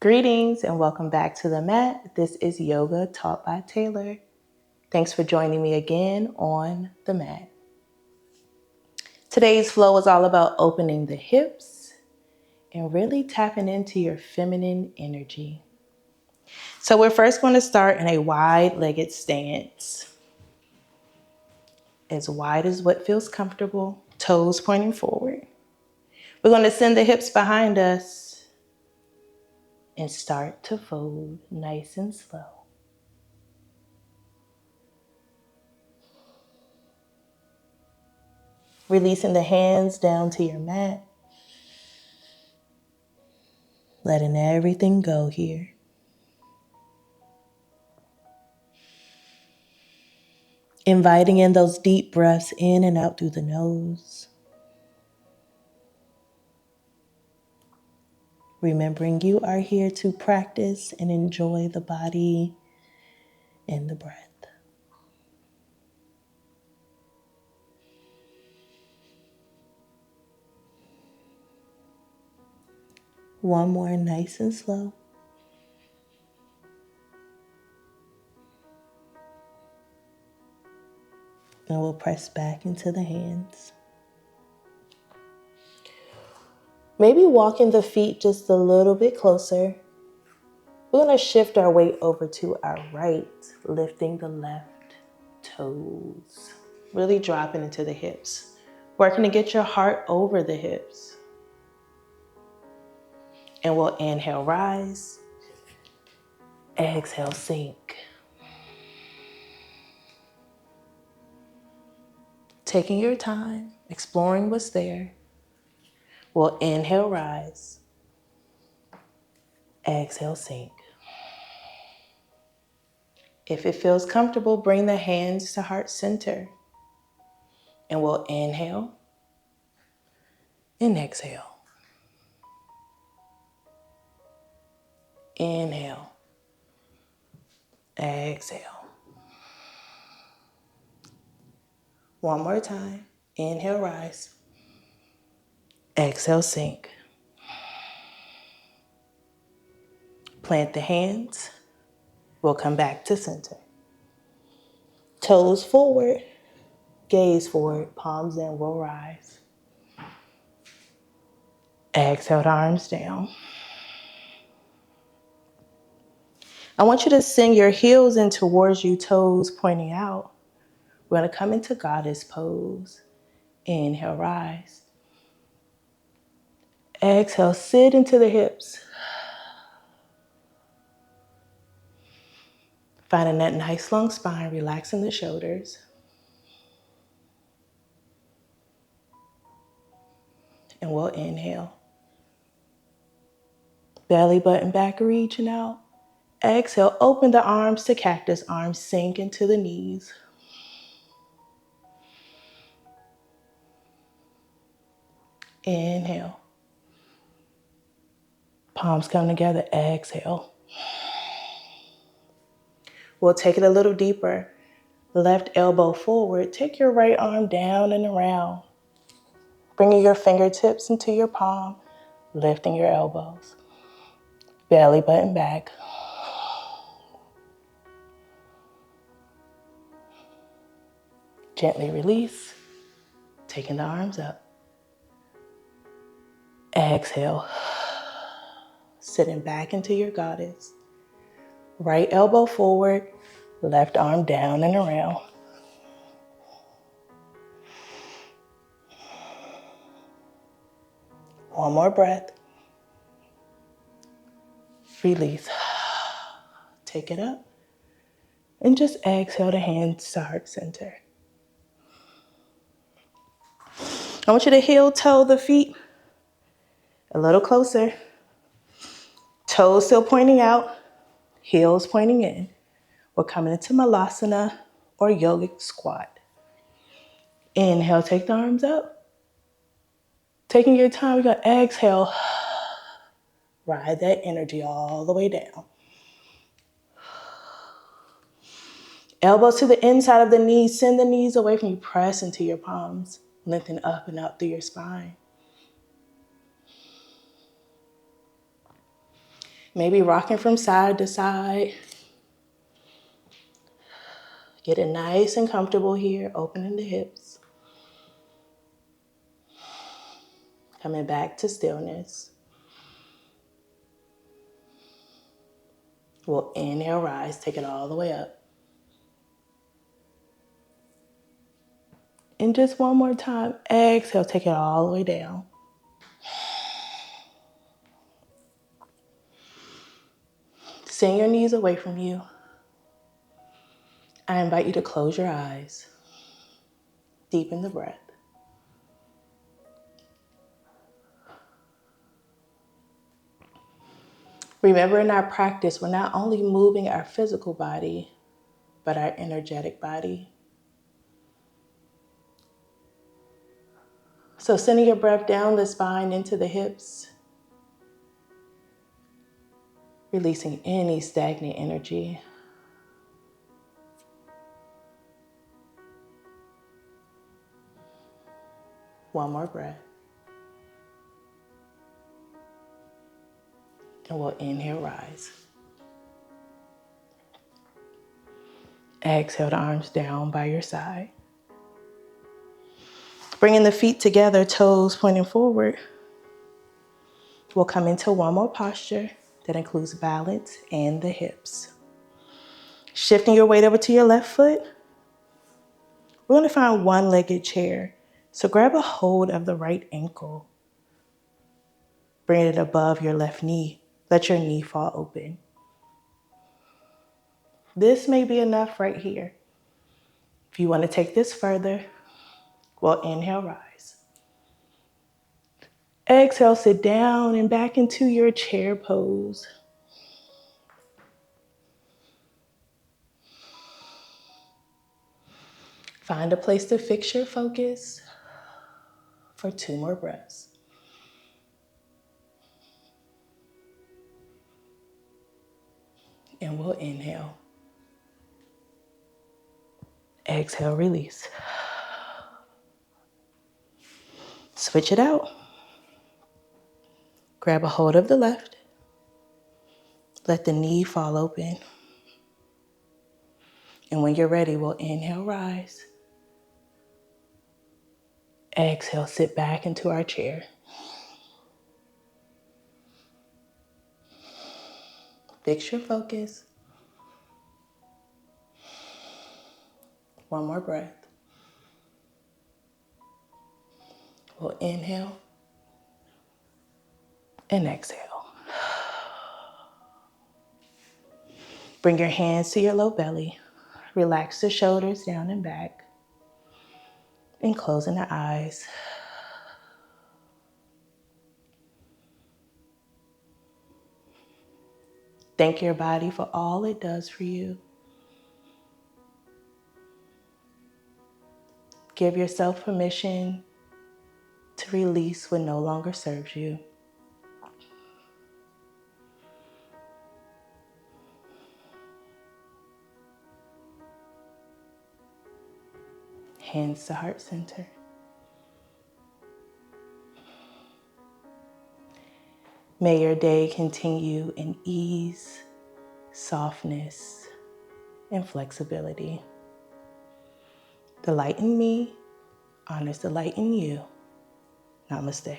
Greetings and welcome back to the mat. This is Yoga Taught by Taylor. Thanks for joining me again on the mat. Today's flow is all about opening the hips and really tapping into your feminine energy. So we're first going to start in a wide-legged stance. As wide as what feels comfortable, toes pointing forward. We're going to send the hips behind us and start to fold nice and slow. Releasing the hands down to your mat. Letting everything go here. Inviting in those deep breaths in and out through the nose. Remembering you are here to practice and enjoy the body and the breath. One more, nice and slow. And we'll press back into the hands. Maybe walking the feet just a little bit closer. We're going to shift our weight over to our right, lifting the left toes. Really dropping into the hips. Working to get your heart over the hips. And we'll inhale, rise. Exhale, sink. Taking your time, exploring what's there. We'll inhale, rise. Exhale, sink. If it feels comfortable, bring the hands to heart center. And we'll inhale and exhale. Inhale. Exhale. One more time. Inhale, rise. Exhale, sink. Plant the hands. We'll come back to center. Toes forward. Gaze forward. Palms in. We'll rise. Exhale, the arms down. I want you to send your heels in towards you, toes pointing out. We're going to come into Goddess pose. Inhale, rise. Exhale, sit into the hips. Finding that nice long spine, relaxing the shoulders. And we'll inhale. Belly button back, reaching out. Exhale, open the arms to cactus, arms sink into the knees. Inhale. Palms come together, exhale. We'll take it a little deeper. Left elbow forward, take your right arm down and around. Bringing your fingertips into your palm, lifting your elbows. Belly button back. Gently release, taking the arms up. Exhale. Sitting back into your goddess. Right elbow forward, left arm down and around. One more breath. Release. Take it up. And just exhale the hands to heart center. I want you to heel toe the feet a little closer. Toes still pointing out, heels pointing in. We're coming into Malasana or yogic squat. Inhale, take the arms up. Taking your time, we're going to exhale. Ride that energy all the way down. Elbows to the inside of the knees. Send the knees away from you. Press into your palms. Lengthen up and out through your spine. Maybe rocking from side to side. Getting nice and comfortable here, opening the hips. Coming back to stillness. We'll inhale, rise, take it all the way up. And just one more time, exhale, take it all the way down. Send your knees away from you. I invite you to close your eyes. Deepen the breath. Remember, in our practice, we're not only moving our physical body, but our energetic body. So sending your breath down the spine into the hips, releasing any stagnant energy. One more breath. And we'll inhale, rise. Exhale the arms down by your side. Bringing the feet together, toes pointing forward. We'll come into one more posture that includes balance and the hips. Shifting your weight over to your left foot. We're going to find one-legged chair. So grab a hold of the right ankle. Bring it above your left knee. Let your knee fall open. This may be enough right here. If you want to take this further, we'll inhale, rise. Exhale, sit down and back into your chair pose. Find a place to fix your focus for 2 more breaths. And we'll inhale. Exhale, release. Switch it out. Grab a hold of the left. Let the knee fall open. And when you're ready, we'll inhale, rise. Exhale, sit back into our chair. Fix your focus. One more breath. We'll inhale and exhale. Bring your hands to your low belly. Relax the shoulders down and back. And closing the eyes. Thank your body for all it does for you. Give yourself permission to release what no longer serves you. Hands to heart center. May your day continue in ease, softness, and flexibility. The light in me honors the light in you. Namaste.